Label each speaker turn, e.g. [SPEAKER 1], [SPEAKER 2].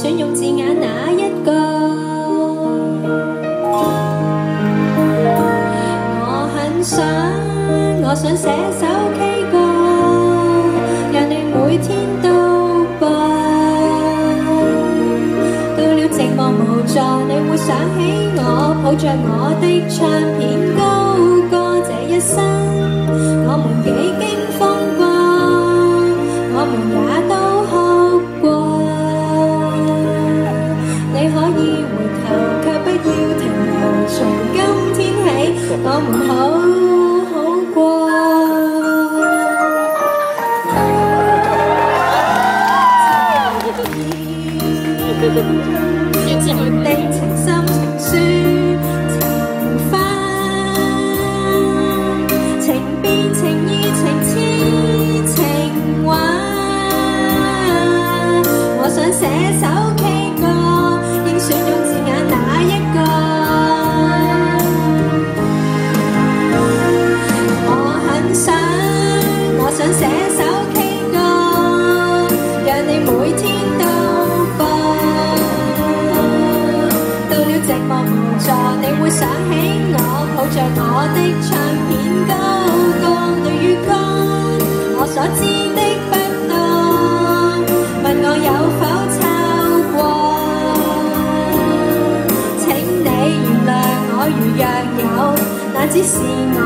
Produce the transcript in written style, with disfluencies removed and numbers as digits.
[SPEAKER 1] 選用字眼哪一個？我想寫首 K 歌，讓你每天都播。到了寂寞無助，你會想起我，抱着我的唱片高歌。這一生我們幾經風波，我們也都哭過。你可以回頭，卻不要停留。從今天起，我們好。情的情深情書情花，情變情意情痴情話。我想寫首 K 歌，應選用字眼哪一個？我想寫首 K 歌，讓你每天都播。寂寞無助，你會想起我，抱着我的唱片高歌。對於歌，我所知的不多，問我有否抄過？請你原諒我，如若有，那只是我。